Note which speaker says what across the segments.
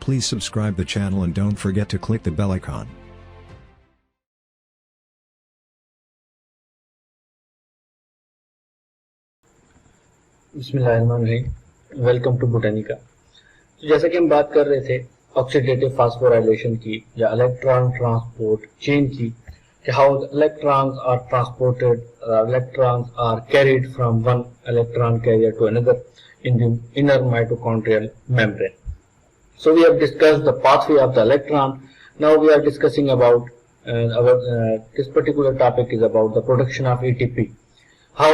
Speaker 1: Please subscribe the channel and don't forget to click the bell icon.
Speaker 2: बिस्मिल्लाहिर्रहमानिर्रहीम। Welcome to Botanica. तो जैसा कि हम बात कर रहे थे ऑक्सीडेटिव फास्फोराइलेशन की या इलेक्ट्रॉन ट्रांसपोर्ट चेन की, कि how the electrons are transported, electrons are carried from one electron carrier to another in the inner mitochondrial membrane. So we have discussed the pathway of the electron. Now we are discussing about this particular topic is about the production of ATP. How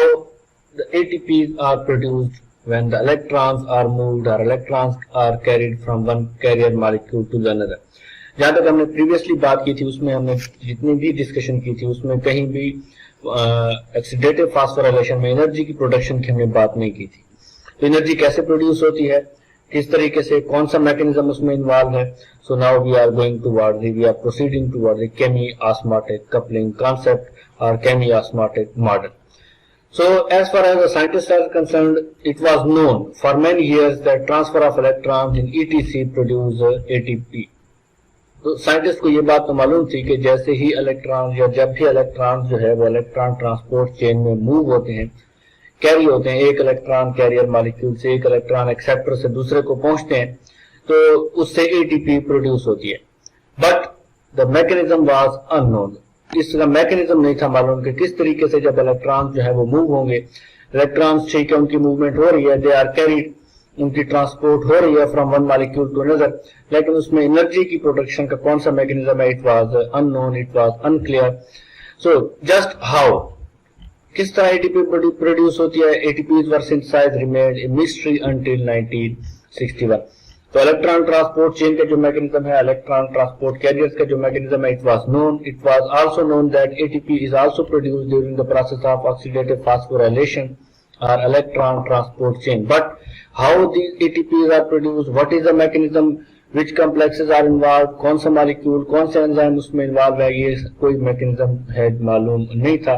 Speaker 2: the ATPs are produced when the electrons are moved or electrons are carried from one carrier molecule to the another. जहाँ तक हमने previously बात की थी उसमें हमने जितनी भी डिस्कशन की थी उसमें कहीं भी ऑक्सीडेटिव फास्फोराइलेशन में एनर्जी की प्रोडक्शन की हमने बात नहीं की थी। तो एनर्जी कैसे प्रोड्यूस होती है, किस तरीके से, कौन सा मैकेनिज्म उसमें इन्वॉल्व है। So now we are going toward we are proceeding toward the chemiosmotic coupling concept और chemiosmotic model. So as far as the scientists are concerned, it was known for many years that transfer of electrons in ETC produce ATP. तो scientist को ये बात तो मालूम थी कि जैसे ही इलेक्ट्रॉन या जब भी इलेक्ट्रॉन जो है वो इलेक्ट्रॉन ट्रांसपोर्ट चेन में मूव होते हैं, कैरी होते हैं, एक इलेक्ट्रॉन कैरियर मॉलिक्यूल से एक इलेक्ट्रॉन एक्सेप्टर से दूसरे को पहुंचते हैं, तो उससे एटीपी प्रोड्यूस होती है. But the mechanism was unknown. इसका मैकेनिज्म नहीं था मालूम कि किस तरीके से जब इलेक्ट्रॉन जो है वो मूव होंगे, इलेक्ट्रॉन्स ठीक है उनकी मूवमेंट हो रही है, दे आर कैरीड, उनकी ट्रांसपोर्ट हो रही है from one molecule to another, लेकिन उसमें एनर्जी की प्रोडक्शन का कौन सा मैकेनिज्म है, it was unknown, it was unclear. So just how, किस तरह एटीपी प्रोड्यूस होती है, ATPs were synthesised remained a mystery until 1961. तो इलेक्ट्रॉन ट्रांसपोर्ट चेन का जो मैकेनिज्म है, इलेक्ट्रॉन ट्रांसपोर्ट कैरियर्स का जो मैकेनिज्म है, it was known. It was also known that ATP is also produced during the process of oxidative phosphorylation और electron transport chain. But how these ATPs are produced, what is the mechanism, which complexes are involve, कौन सा molecule, कौन सा enzyme उसमें involve है, ये कोई mechanism है मालूम नहीं था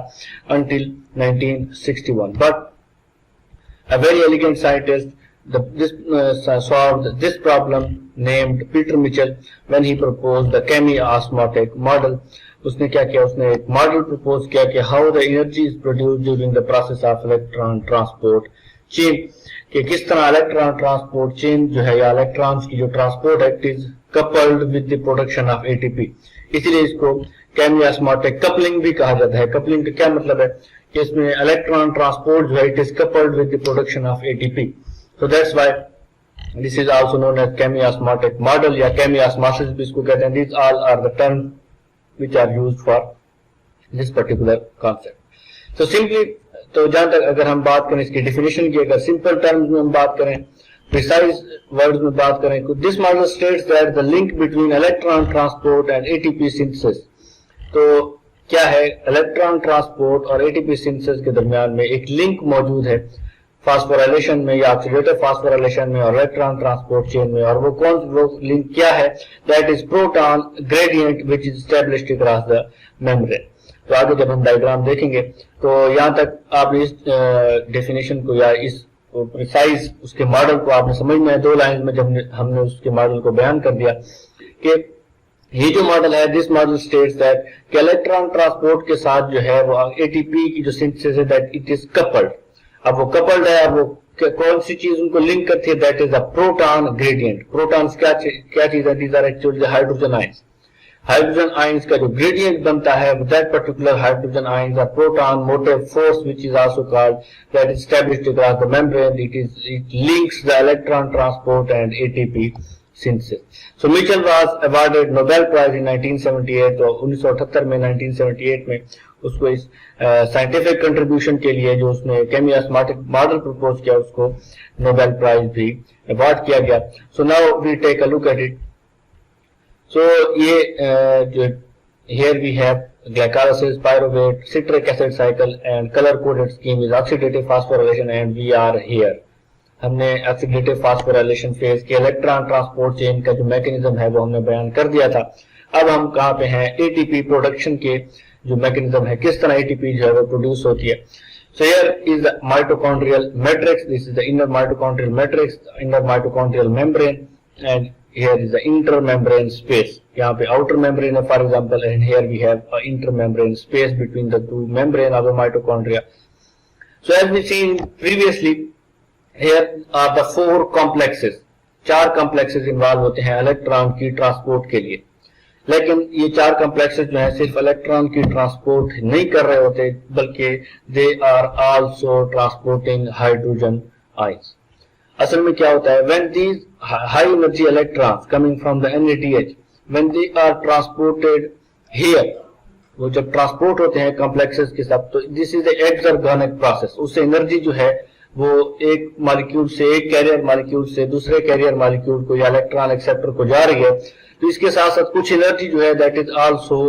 Speaker 2: until 1961. But a very elegant scientist solved this problem named Peter Mitchell when he proposed the chemi-osmotic model. उसने क्या किया, उसने एक मॉडल प्रपोज किया कि how the energy is produced during the process of electron transport chain, कि किस तरह इलेक्ट्रॉन ट्रांसपोर्ट चेन जो है या इलेक्ट्रॉन्स की जो ट्रांसपोर्ट है, it is coupled with the production of ATP. इसीलिए इसको केमी ऑस्मोटिक कपलिंग भी कहा जाता है. कपलिंग का क्या मतलब है कि इसमें इलेक्ट्रॉन ट्रांसपोर्ट जो है it is coupled with the production of ATP. So that's why this is also known as chemiosmotic model या केमी ऑस्मोसिस भी इसको कहते हैं. These all are the terms which are used for this particular concept. So simply, तो जहां तक अगर हम बात करें इसकी डेफिनेशन की, अगर सिंपल टर्म्स में हम बात करें, प्रिसाइज वर्ड्स में बात करें, तो this model states that the link between electron transport and ATP synthesis. तो क्या है, इलेक्ट्रॉन ट्रांसपोर्ट और एटीपी सिंथेसिस के दरमियान में एक लिंक मौजूद है फास्फोराइलेशन में या ऑक्सीडेटिव फास्फोराइलेशन में और इलेक्ट्रॉन ट्रांसपोर्ट चेन में. और वो लिंक क्या है, that is proton gradient which is established across the membrane. तो आगे जब हम डायग्राम देखेंगे तो यहाँ तक आपने इस डेफिनेशन को या इस प्रिसाइज उसके मॉडल को आपने समझना है. 2 लाइन में जब हमने उसके मॉडल को बयान कर दिया कि ये जो मॉडल है, दिस मॉडल स्टेट्स दैट कि इलेक्ट्रॉन ट्रांसपोर्ट के साथ जो है वो एटीपी की जो सिंथेसिस है दैट इट इज कपल्ड. अब वो कपल्ड है, अब वो कौन सी चीज उनको लिंक करती है, that is a proton gradient. Protons क्या चीज है, these are actually hydrogen ions. Hydrogen ions का जो ग्रेडियंट बनता है, that particular hydrogen ions are proton motive force which is also called that is established across the membrane. It links the electron transport and ATP synthesis. So Mitchell was awarded Nobel Prize in 1978. तो 1978 में 1978 में उसको इस scientific contribution के लिए जो उसने केमी ऑस्मोटिक मॉडल प्रपोज किया उसको नोबेल प्राइज भी अवार्ड किया गया. So now we take a look at it. So ये जो here we have glycolysis, pyruvate, citric acid cycle and color coded scheme is oxidative phosphorylation and we are here. हमने oxidative phosphorylation phase के electron transport chain का जो mechanism है वो हमने बयान कर दिया था. अब हम कहाँ पे हैं, एटीपी प्रोडक्शन के जो मैकेनिज्म है, किस तरह एटीपी जो है वो प्रोड्यूस होती है. So here is the mitochondrial matrix. This is the inner mitochondrial matrix, inner mitochondrial membrane, and here is the intermembrane space. यहाँ पे outer membrane है for example, and here we have a intermembrane space between the two membrane of the mitochondria. So as we seen previously, here are the 4 complexes. 4 complexes involve होते हैं electron की transport के लिए, लेकिन ये 4 complexes जो है सिर्फ इलेक्ट्रॉन की ट्रांसपोर्ट नहीं कर रहे होते, बल्कि they are also transporting hydrogen ions. असल में क्या होता है, when these high energy electrons coming from the NADH, when they are transported here, वो जब ट्रांसपोर्ट होते हैं कॉम्प्लेक्सेस के साथ, तो दिस इज द एक्सर्गोनिक प्रोसेस. उससे एनर्जी जो है वो एक मॉलिक्यूल से, एक कैरियर मॉलिक्यूल से दूसरे कैरियर मॉलिक्यूल को या इलेक्ट्रॉन एक्सेप्टर को जा रही है. तो इसके साथ साथ कुछ एनर्जी जो है that is also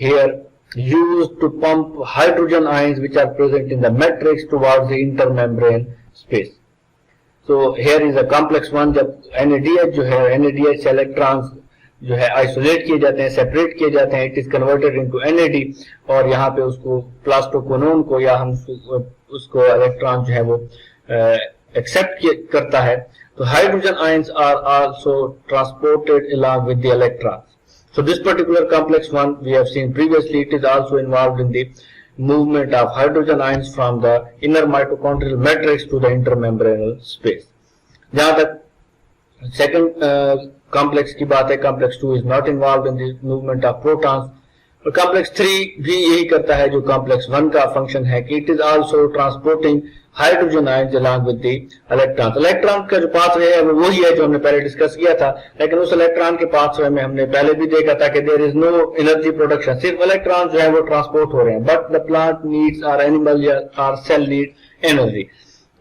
Speaker 2: here used to pump hydrogen ions which are present in the matrix towards the intermembrane space. So here is a complex one. जब NADH जो है, NADH से इलेक्ट्रॉन्स जो है आइसोलेट किए जाते हैं, सेपरेट किए जाते हैं, it is converted into NAD, और यहाँ पे उसको प्लास्टोक्विनोन को या हम उसको इलेक्ट्रॉन जो है वो एक्सेप्ट करता है. तो hydrogen ions are also transported along with the electrons. So this particular complex one we have seen previously, it is also involved in the movement of hydrogen ions from the inner mitochondrial matrix to the intermembranal space. जहां तक second complex की बात है, complex 2 is not involved in the movement of protons, और complex 3 भी यही करता है जो कॉम्प्लेक्स 1 का फंक्शन है कि it is also transporting hydrogen ions along with the electrons. Electron का जो पाथवे है वो वही है जो हमने पहले डिस्कस किया था, लेकिन उस इलेक्ट्रॉन के पाथवे में हमने पहले भी देखा था कि there is no energy production, सिर्फ इलेक्ट्रॉन जो है वो ट्रांसपोर्ट हो रहे हैं. But the plant needs or animal or cell need energy.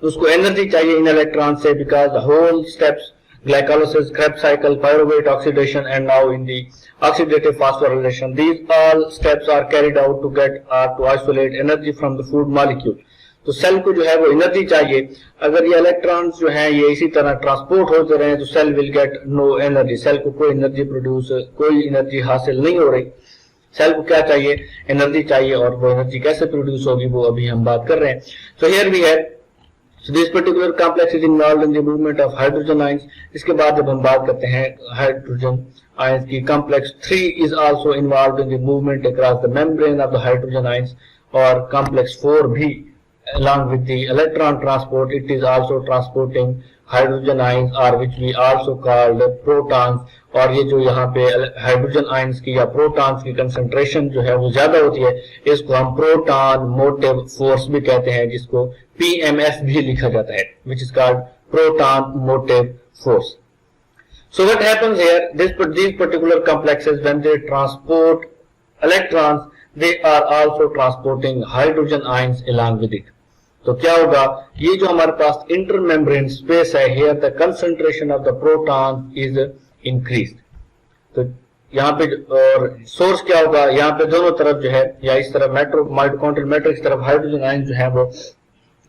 Speaker 2: उसको एनर्जी चाहिए इन इलेक्ट्रॉन से, because the whole steps glycolysis, Krebs cycle, pyruvate oxidation, and now in the oxidative phosphorylation, these all steps are carried out to isolate energy from the food molecule. तो cell को जो है वो energy चाहिए. अगर ये electrons जो हैं ये इसी तरह ट्रांसपोर्ट होते रहे तो cell will get no energy. Cell को कोई एनर्जी हासिल नहीं हो रही. सेल को क्या चाहिए, एनर्जी चाहिए, और वो एनर्जी कैसे प्रोड्यूस होगी वो अभी हम बात कर रहे हैं. So here we have, so this particular complex is involved in the movement of hydrogen ions. इसके बाद जब हम बात करते हैं हाइड्रोजन आयंस की, complex 3 is also involved in the movement across the membrane of the hydrogen ions, और complex 4 भी along with the electron transport, it is also transporting hydrogen ions, or which we also called protons. और ये जो यहाँ पे hydrogen ions की या protons की कंसंट्रेशन जो है वो ज्यादा होती है, इसको हम प्रोटॉन मोटिव फोर्स भी कहते हैं, जिसको PMF भी लिखा जाता है, which is called proton motive force. So what happens here, these particular complexes, when they transport electrons, they are also transporting hydrogen ions along with it. तो क्या होगा, ये जो हमारे पास इंटरमेम्ब्रेन स्पेस है, here the concentration of the proton is increased. तो यहाँ पे और सोर्स क्या होगा, यहाँ पे दोनों तरफ जो है या इस तरफ माइटोकॉन्ड्रियल मैट्रिक्स तरफ हाइड्रोजन आयंस जो है वो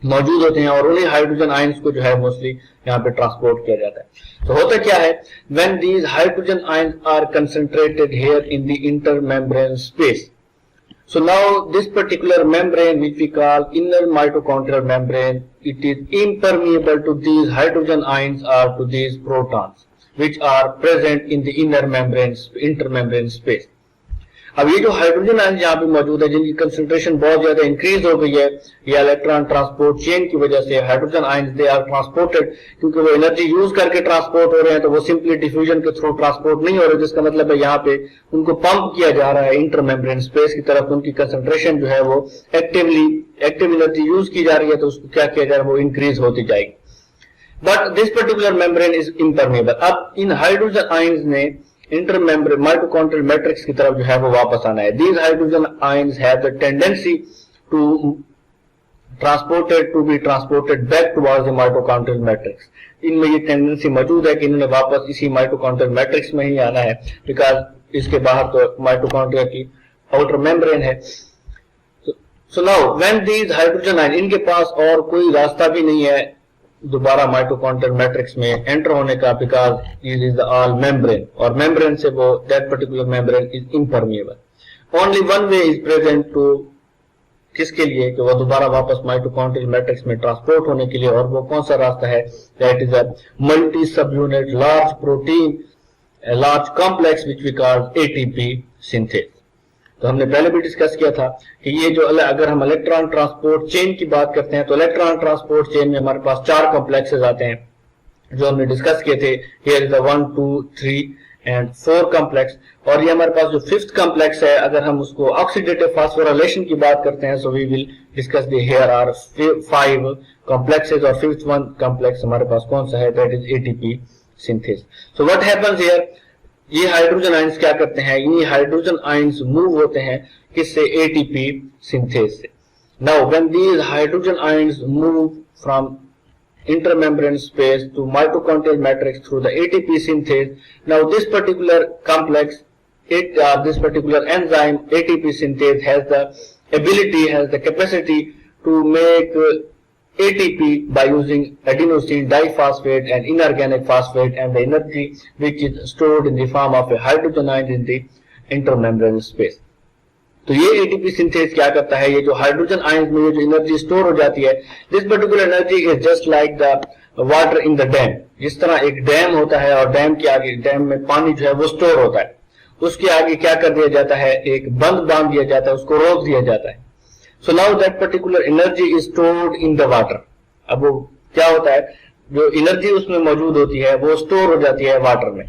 Speaker 2: मौजूद होते हैं, और उन्हीं हाइड्रोजन आयंस को जो है मोस्टली यहाँ पे ट्रांसपोर्ट किया जाता है. तो होता क्या है, when these hydrogen ions are concentrated here in the intermembrane space. So now this particular membrane, which we call inner mitochondrial membrane, it is impermeable to these hydrogen ions or to these protons, which are present in the inner membrane, intermembrane space. अब ये जो hydrogen ion यहाँ पे मौजूद है, जिनकी concentration बहुत ज्यादा इंक्रीज हो गई है, ये इलेक्ट्रॉन ट्रांसपोर्ट चेन की वजह से hydrogen ion they are transported, क्योंकि वो एनर्जी यूज करके ट्रांसपोर्ट हो रहे हैं, तो वो सिंपली डिफ्यूजन के थ्रू ट्रांसपोर्ट नहीं हो रहे, जिसका मतलब है यहाँ पे उनको पंप किया जा रहा है इंटरमेम्ब्रेन स्पेस की तरफ. उनकी कंसंट्रेशन जो है वो एक्टिव एनर्जी यूज की जा रही है, तो उसको क्या किया जा रहा है, वो इंक्रीज होती जाएगी. But this particular membrane is impermeable. अब इन हाइड्रोजन आयंस ने इंटरमेम्ब्रेन माइटोकॉन्ड्रियल मैट्रिक्स की तरफ जो है वो वापस आना है. These hydrogen ions have the tendency to be transported back towards the mitochondrial matrix. इनमें ये टेंडेंसी मौजूद है कि इन्होंने वापस इसी माइटोकॉन्ड्रियल मैट्रिक्स में ही आना है, बिकॉज इसके बाहर तो माइटोकॉन्ड्रिया की आउटर मेम्ब्रेन है. So now when these hydrogen ion, इनके पास और कोई रास्ता भी नहीं है दोबारा माइटोकॉन्ड्रियल मैट्रिक्स में एंटर होने का, because this is the all membrane, और मेम्ब्रेन से वो that particular membrane is impermeable. Only one way is present to, किसके लिए, कि वो दोबारा वापस माइटोकॉन्ड्रियल मैट्रिक्स में ट्रांसपोर्ट होने के लिए, और वो कौन सा रास्ता है, दैट इज अ मल्टी सब unit large protein a large complex which we call ATP synthase. तो हमने पहले भी डिस्कस किया था कि ये जो अगर हम इलेक्ट्रॉन ट्रांसपोर्ट चेन की बात करते हैं तो इलेक्ट्रॉन ट्रांसपोर्ट चेन में हमारे पास 4 कॉम्प्लेक्सेस आते हैं जो हमने डिस्कस किए थे. Here is the 1, 2, 3 and 4 complex. और ये हमारे पास जो 5th कॉम्प्लेक्स है, अगर हम उसको ऑक्सीडेटिव फास्फोराइलेशन की बात करते हैं, so we will discuss the here are 5 complexes और 5th वन कॉम्प्लेक्स हमारे पास कौन सा है, that is ATP synthase. So what happens here, ये हाइड्रोजन आयंस क्या करते हैं, ये हाइड्रोजन आयंस मूव होते हैं किससे, एटीपी सिंथेस से. Now when these hydrogen ions move from intermembrane space to mitochondrial matrix through the ATP synthase. Now this particular complex, this particular enzyme ATP synthase has the ability, has the capacity to make ATP by using adenosine diphosphate and inorganic phosphate, and the energy which is stored in the form of a hydrogen ion in the intermembrane space. तो ये ATP synthase क्या करता है, ये जो hydrogen ions में ये जो एनर्जी स्टोर हो जाती है, this particular energy is just like the water in the dam. जिस तरह एक डैम होता है और डैम के आगे, डैम में पानी जो है वो स्टोर होता है, उसके आगे क्या कर दिया जाता है, एक बंद बांध दिया जाता है, उसको रोक दिया जाता है. So now that particular energy is stored in the water. अब वो क्या होता है, जो एनर्जी उसमें मौजूद होती है वो स्टोर हो जाती है वाटर में.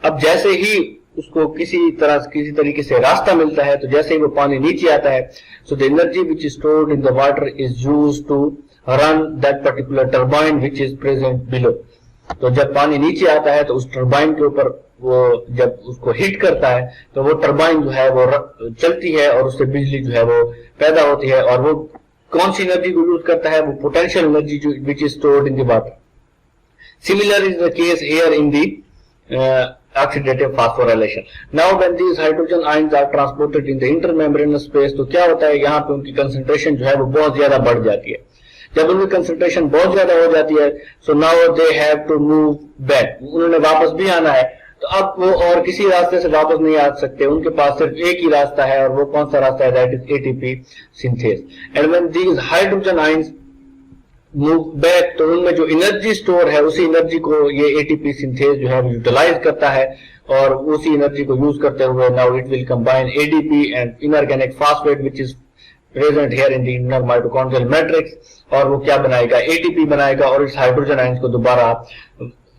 Speaker 2: अब जैसे ही उसको किसी तरीके से रास्ता मिलता है, तो जैसे ही वो पानी नीचे आता है, so the energy which is stored in the water is used to run that particular turbine which is present below. तो जब पानी नीचे आता है तो उस टरबाइन के ऊपर वो जब उसको हिट करता है तो वो टरबाइन जो है वो चलती है और उससे बिजली जो है वो पैदा होती है. और वो कौन सी एनर्जी को यूज करता है, वो potential energy which is stored in the water. Similar is the case here in the oxidative phosphorylation. Now when these hydrogen ions are transported in the intermembranous space, तो क्या होता है, यहाँ पे उनकी कंसंट्रेशन जो है वो बहुत ज्यादा बढ़ जाती है. जब उनकी कंसंट्रेशन बहुत ज्यादा हो जाती है, so now they have to move back. उन्होंने वापस भी आना है, तो अब वो और किसी रास्ते से वापस नहीं आ सकते, उनके पास सिर्फ एक ही रास्ता है, और वो कौन सा रास्ता है, that is ATP synthase. And when these hydrogen ions move back, तो उनमें जो एनर्जी स्टोर है उसी एनर्जी को ये एटीपी सिंथेस जो है वो यूटिलाइज करता है, और उसी एनर्जी को यूज करते हुए now it will combine ADP and inorganic phosphate which is present here in the inner mitochondrial matrix. और वो क्या बनाएगा, एटीपी बनाएगा, और इस हाइड्रोजन आयंस को दोबारा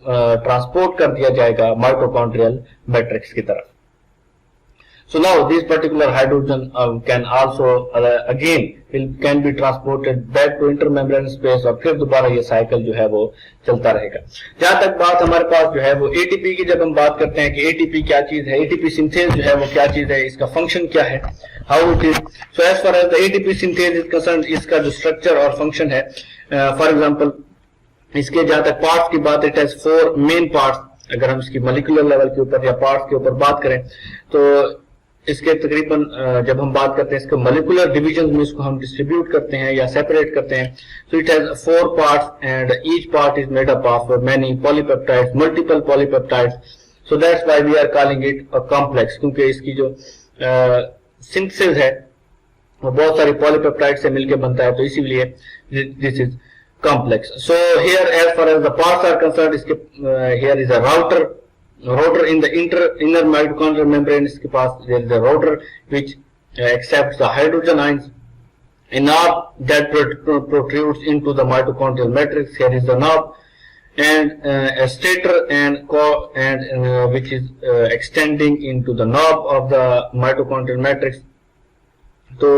Speaker 2: ट्रांसपोर्ट कर दिया जाएगा माइटोकॉन्ड्रियल मैट्रिक्स की तरफ. So now this particular hydrogen can also again can be transported back to intermembrane space, और फिर दोबारा ये साइकिल जो है वो चलता रहेगा. जहां तक बात हमारे पास जो है वो एटीपी की, जब हम बात करते हैं कि एटीपी क्या चीज है, एटीपी सिंथेस जो है वो क्या चीज है, इसका फंक्शन क्या है, how it is. So as far as the ATP synthase is concerned, इसका जो स्ट्रक्चर और फंक्शन है, फॉर एग्जाम्पल इसके जहां तक पार्ट्स की बात, इट हैज 4 मेन पार्ट्स. अगर हम इसकी मॉलिक्यूलर लेवल के ऊपर या पार्ट्स के ऊपर बात करें तो इसके तकरीबन जब हम बात करते हैं इसके मॉलिक्यूलर डिवीजन में इसको हम डिस्ट्रीब्यूट करते हैं या सेपरेट करते हैं. So it has 4 parts and each part is made up of many polypeptides, multiple polypeptides. So that's why we are calling it a complex, क्योंकि इसकी जो सिंथेसिस है वो बहुत सारी पॉलीपेप्टाइड से मिलकर बनता है, तो इसीलिए this is complex. So here as far as the parts are concerned, इसके here is a rotor in the inner mitochondrial membrane. इसके पास there is a rotor which accepts the hydrogen ions, a knob that protrudes into the mitochondrial matrix. Here is the knob, and a stator and which is extending into the knob of the mitochondrial matrix. तो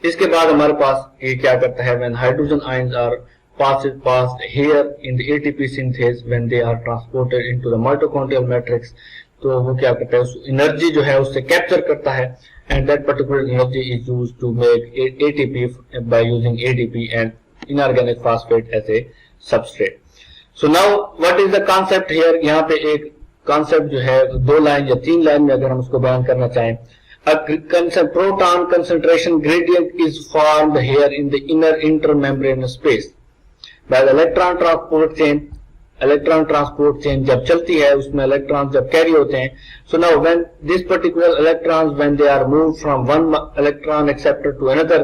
Speaker 2: इसके बाद हमारे पास ये क्या करता है, when hydrogen ions are passed here in the ATP synthase, when they are transported into the mitochondrial matrix, तो वो क्या करता है, उस एनर्जी जो है उससे कैप्चर करता है, and that particular energy is used to make ATP by using ADP and inorganic phosphate as a substrate. So now what is the concept here? यहाँ पे एक concept जो है 2 लाइन या 3 लाइन में अगर हम उसको बयान करना चाहें, a proton concentration gradient is formed here in the inner intermembrane space by the electron transport chain. Electron transport chain जब चलती है उसमें इलेक्ट्रॉन जब कैरी होते हैं, so now when this particular electrons when they are moved from one electron acceptor to another,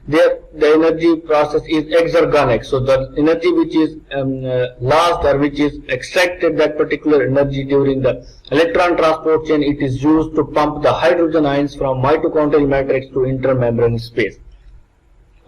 Speaker 2: the energy process is exergonic. So the energy which is lost or which is extracted, that particular energy during the electron transport chain, it is used to pump the hydrogen ions from mitochondrial matrix to intermembrane space.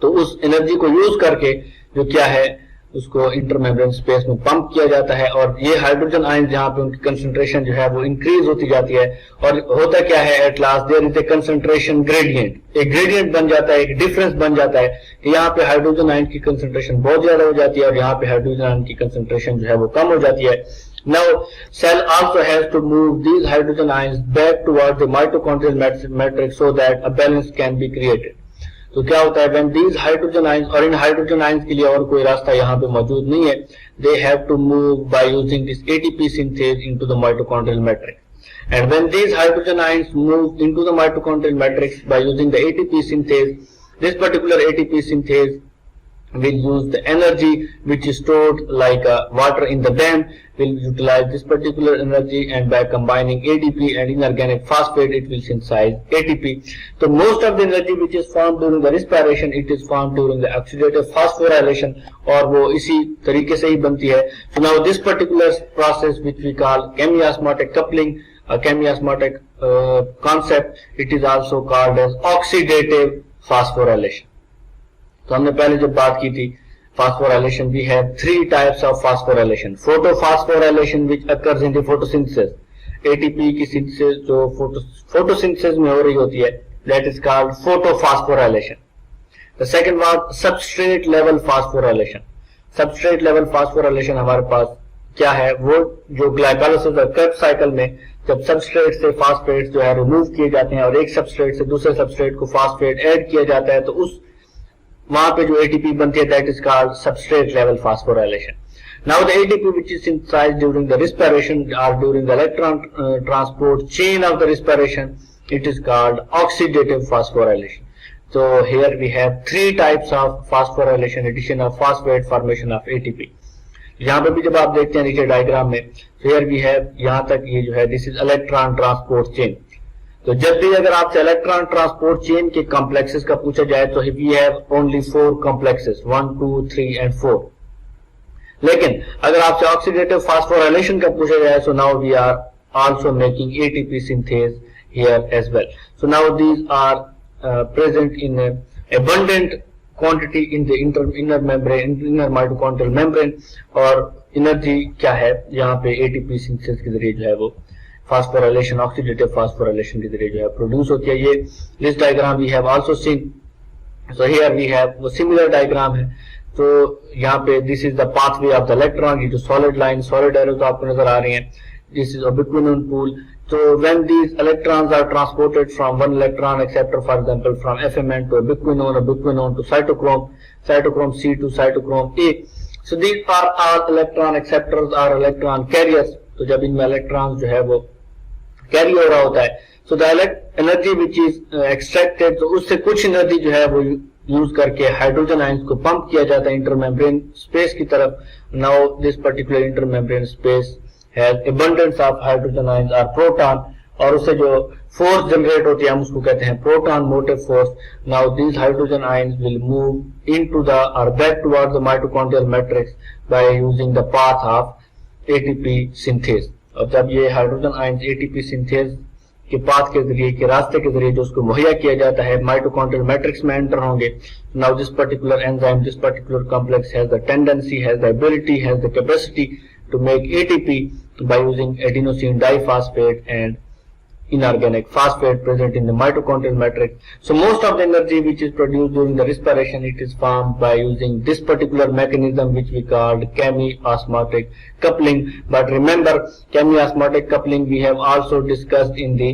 Speaker 2: तो उस energy को use करके जो क्या है उसको intermembrane space में pump किया जाता है, और ये हाइड्रोजन आयन जहां पे उनकी कंसंट्रेशन जो है वो इंक्रीज होती जाती है, और होता क्या है at last there is a concentration gradient, एक ग्रेडियंट बन जाता है, एक डिफरेंस बन जाता है कि यहाँ पे हाइड्रोजन आयन की कंसंट्रेशन बहुत ज्यादा हो जाती है और यहाँ पे हाइड्रोजन आयन की कंसंट्रेशन जो है वो कम हो जाती है. Now cell also has to move these hydrogen ions back towards the mitochondrial matrix so that a balance can be created. तो क्या होता है when these hydrogen ions, और इन हाइड्रोजन आयंस के लिए और कोई रास्ता यहाँ पे मौजूद नहीं है, they have to move by using this ATP synthase into the mitochondrial matrix. And when these hydrogen ions move into the mitochondrial matrix by using the ATP synthase, this particular ATP synthase will use the energy which is stored like water in the dam, will utilize this particular energy, and by combining ADP and inorganic phosphate it will synthesize ATP. So most of the energy which is formed during the respiration, it is formed during the oxidative phosphorylation, और वो इसी तरीके से ही बनती है. So now this particular process which we call chemiosmotic coupling, a chemiosmotic concept, it is also called as oxidative phosphorylation. तो हमने पहले जब बात की थी phosphorylation, we have three types of phosphorylation. Photophosphorylation which occurs in the photosynthesis, ATP की synthesis जो photosynthesis में हो रही होती है, that is called photophosphorylation. The second was substrate level phosphorylation. Substrate level phosphorylation हमारे पास क्या है, वो जो ग्लाइकोलाइसिस और क्रेब्स साइकिल में जब सबस्ट्रेट से फॉस्फेट जो है रिमूव किए जाते हैं और एक सबस्ट्रेट से दूसरे सबस्ट्रेट को फॉस्फेट ऐड किया जाता है, तो उस वहां पे जो ATP बनती है, that is called substrate level phosphorylation. Now the ATP which is synthesized during the respiration or during the electron transport chain of the respiration, it is called oxidative phosphorylation. So here we have three types of phosphorylation: addition of phosphate, formation of ATP. यहाँ पे भी जब आप देखते हैं नीचे diagram में, here we have, यहाँ तक ये जो है this is electron transport chain. तो जब भी अगर आपसे इलेक्ट्रॉन ट्रांसपोर्ट चेन के कॉम्प्लेक्सेस का पूछा जाए तो we have only 4 complexes, 1, 2, 3 and 4. लेकिन अगर आपसे ऑक्सीडेटिव फास्फोराइलेशन का पूछा जाए, so now we are also making ATP synthase here as well. So now these are present in abundant quantity in the inner membrane, inner mitochondrial membrane. और energy क्या है यहाँ पे एटीपी सिंथेसिस के जरिए जो है वो फास्फोराइलेशन, ऑक्सीडेटिव फास्फोराइलेशन के जरिए जो है प्रोड्यूस होती है. ये this diagram we have also seen. So here we have वो सिमिलर डायग्राम है. तो यहाँ पे this is the pathway of the electron. ये जो सॉलिड लाइन, सॉलिड एरो तो आपको नजर आ रही है. This is ubiquinone pool. So when these electrons are transported from one electron acceptor, for example from FMN to ubiquinone, ubiquinone to cytochrome, cytochrome C to cytochrome A. So these are all electron acceptors or electron carriers. तो जब इनमें electron जो है वो carry हो रहा होता है, so the energy which is extracted, तो उससे कुछ एनर्जी जो है वो यूज करके हाइड्रोजन आयंस को पंप किया जाता है इंटरमेम्ब्रेन स्पेस की तरफ. Now this particular intermembrane space has abundance of hydrogen ions और प्रोटॉन, और उससे जो फोर्स जनरेट होती है हम उसको कहते हैं proton motive force. Now this hydrogen ions will move into the और back towards the mitochondrial matrix by using the path of ATP synthase. और जब ये हाइड्रोजन आयंस एटीपी सिंथेज के पाथ के जरिए, के रास्ते के जरिए जो उसको मुहैया किया जाता है, माइटोकॉन्ड्रियल मैट्रिक्स में एंटर होंगे. Now this particular enzyme, this particular complex has the tendency, has the ability, has the capacity to make ATP by using adenosine diphosphate and inorganic phosphate present in the mitochondrial matrix. So most of the energy which is produced during the respiration, it is formed by using this particular mechanism which we called chemiosmotic coupling. But remember, chemiosmotic coupling we have also discussed in the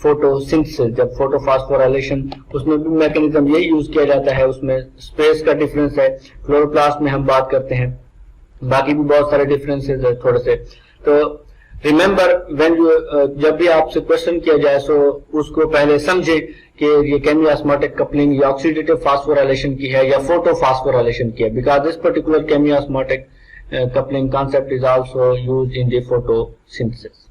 Speaker 2: photosynthesis. जब photophosphorylation, उसमें भी mechanism यही use किया जाता है. उसमें space का difference है, क्लोरोप्लास्ट में हम बात करते हैं, बाकी भी बहुत सारे डिफरेंसेस है थोड़े से. तो रिमेंबर व्हेन यू, जब भी आपसे क्वेश्चन किया जाए सो उसको पहले समझे कि ये केमियोस्मोटिक कपलिंग या ऑक्सीडेटिव फास्फोराइलेशन की है या फोटोफास्फोराइलेशन की है, because this particular chemiosmotic coupling concept is also used in the photosynthesis.